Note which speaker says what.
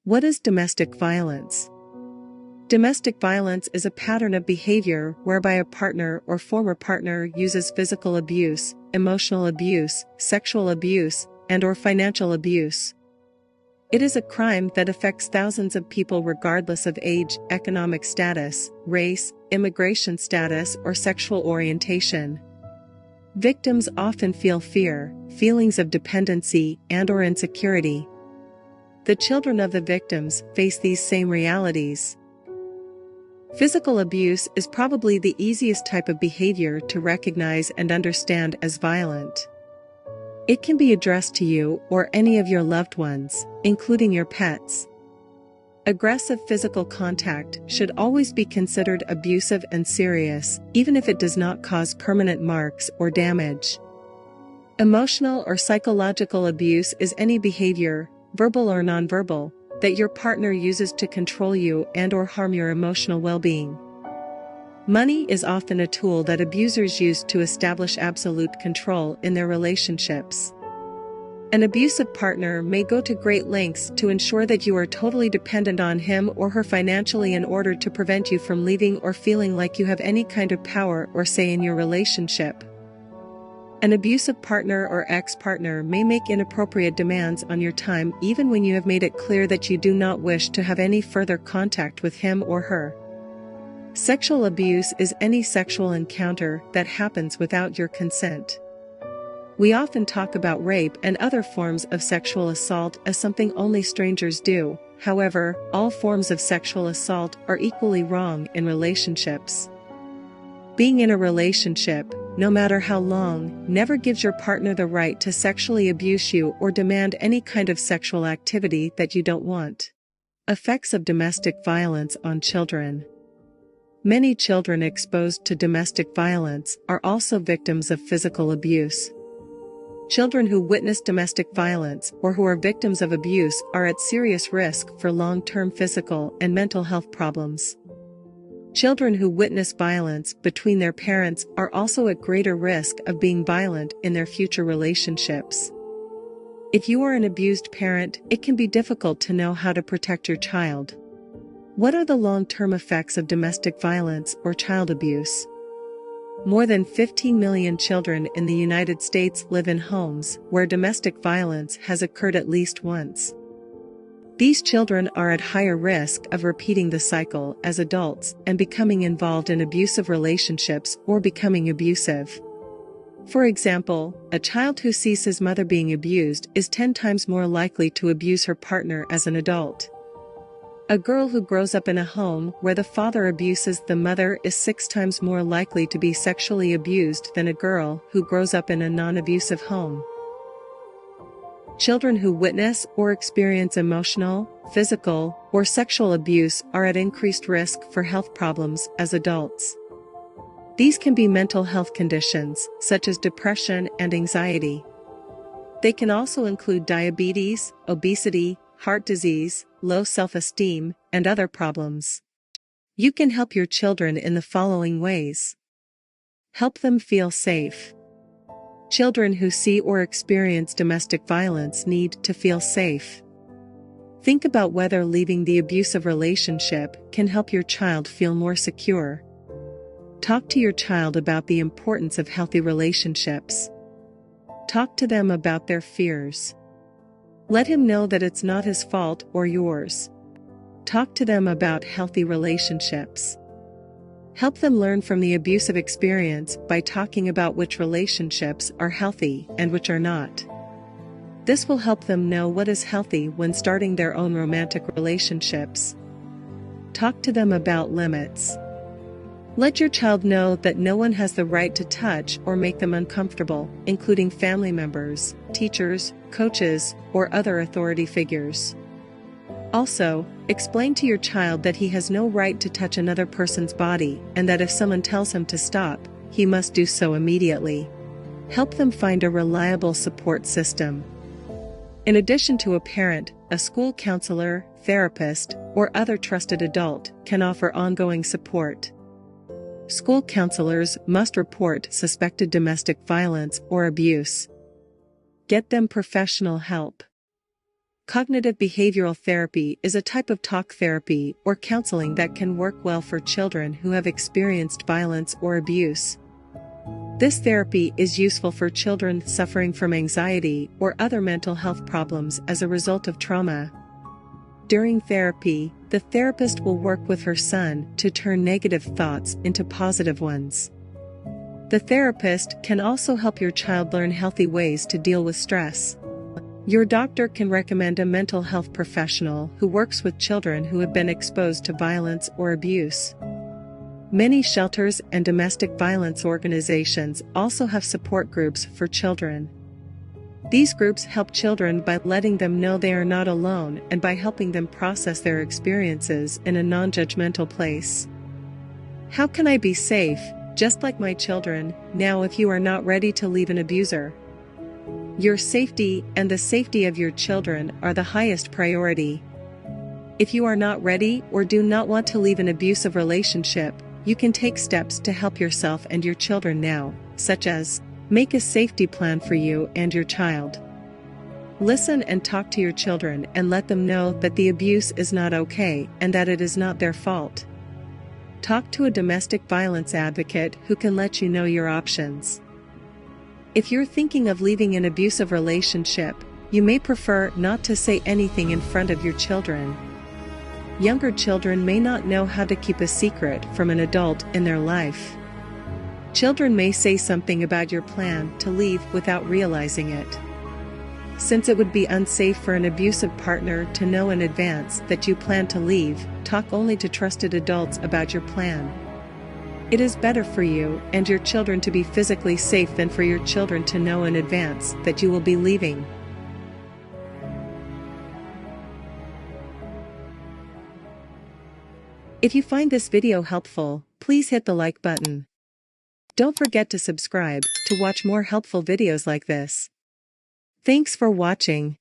Speaker 1: What is domestic violence? Domestic violence is a pattern of behavior whereby a partner or former partner uses physical abuse, emotional abuse, sexual abuse, and/or financial abuse. It is a crime that affects thousands of people regardless of age, economic status, race, immigration status, or sexual orientation. Victims often feel fear, feelings of dependency, and/or insecurity. The children of the victims face these same realities. Physical abuse is probably the easiest type of behavior to recognize and understand as violent. It can be addressed to you or any of your loved ones, including your pets. Aggressive physical contact should always be considered abusive and serious, even if it does not cause permanent marks or damage. Emotional or psychological abuse is any behavior, verbal or nonverbal, that your partner uses to control you and/or harm your emotional well-being. Money is often a tool that abusers use to establish absolute control in their relationships. An abusive partner may go to great lengths to ensure that you are totally dependent on him or her financially in order to prevent you from leaving or feeling like you have any kind of power or say in your relationship. An abusive partner or ex-partner may make inappropriate demands on your time even when you have made it clear that you do not wish to have any further contact with him or her. Sexual abuse is any sexual encounter that happens without your consent. We often talk about rape and other forms of sexual assault as something only strangers do. However, all forms of sexual assault are equally wrong in relationships. Being in a relationship, no matter how long, never gives your partner the right to sexually abuse you or demand any kind of sexual activity that you don't want. Effects of domestic violence on children. Many children exposed to domestic violence are also victims of physical abuse. Children who witness domestic violence or who are victims of abuse are at serious risk for long-term physical and mental health problems. Children who witness violence between their parents are also at greater risk of being violent in their future relationships. If you are an abused parent, it can be difficult to know how to protect your child. What are the long-term effects of domestic violence or child abuse? More than 15 million children in the United States live in homes where domestic violence has occurred at least once. These children are at higher risk of repeating the cycle as adults and becoming involved in abusive relationships or becoming abusive. For example, a child who sees his mother being abused is 10 times more likely to abuse her partner as an adult. A girl who grows up in a home where the father abuses the mother is 6 times more likely to be sexually abused than a girl who grows up in a non-abusive home. Children who witness or experience emotional, physical, or sexual abuse are at increased risk for health problems as adults. These can be mental health conditions, such as depression and anxiety. They can also include diabetes, obesity, heart disease, low self-esteem, and other problems. You can help your children in the following ways. Help them feel safe. Children who see or experience domestic violence need to feel safe. Think about whether leaving the abusive relationship can help your child feel more secure. Talk to your child about the importance of healthy relationships. Talk to them about their fears. Let him know that it's not his fault or yours. Talk to them about healthy relationships. Help them learn from the abusive experience by talking about which relationships are healthy and which are not. This will help them know what is healthy when starting their own romantic relationships. Talk to them about limits. Let your child know that no one has the right to touch or make them uncomfortable, including family members, teachers, coaches, or other authority figures. Also, explain to your child that he has no right to touch another person's body and that if someone tells him to stop, he must do so immediately. Help them find a reliable support system. In addition to a parent, a school counselor, therapist, or other trusted adult can offer ongoing support. School counselors must report suspected domestic violence or abuse. Get them professional help. Cognitive behavioral therapy is a type of talk therapy or counseling that can work well for children who have experienced violence or abuse. This therapy is useful for children suffering from anxiety or other mental health problems as a result of trauma. During therapy, the therapist will work with her son to turn negative thoughts into positive ones. The therapist can also help your child learn healthy ways to deal with stress. Your doctor can recommend a mental health professional who works with children who have been exposed to violence or abuse. Many shelters and domestic violence organizations also have support groups for children. These groups help children by letting them know they are not alone and by helping them process their experiences in a non-judgmental place. How can I be safe, just like my children, now if you are not ready to leave an abuser? Your safety and the safety of your children are the highest priority. If you are not ready or do not want to leave an abusive relationship, you can take steps to help yourself and your children now, such as make a safety plan for you and your child. Listen and talk to your children and let them know that the abuse is not okay and that it is not their fault. Talk to a domestic violence advocate who can let you know your options. If you're thinking of leaving an abusive relationship, you may prefer not to say anything in front of your children. Younger children may not know how to keep a secret from an adult in their life. Children may say something about your plan to leave without realizing it. Since it would be unsafe for an abusive partner to know in advance that you plan to leave, talk only to trusted adults about your plan. It is better for you and your children to be physically safe than for your children to know in advance that you will be leaving. If you find this video helpful, please hit the like button. Don't forget to subscribe to watch more helpful videos like this. Thanks for watching.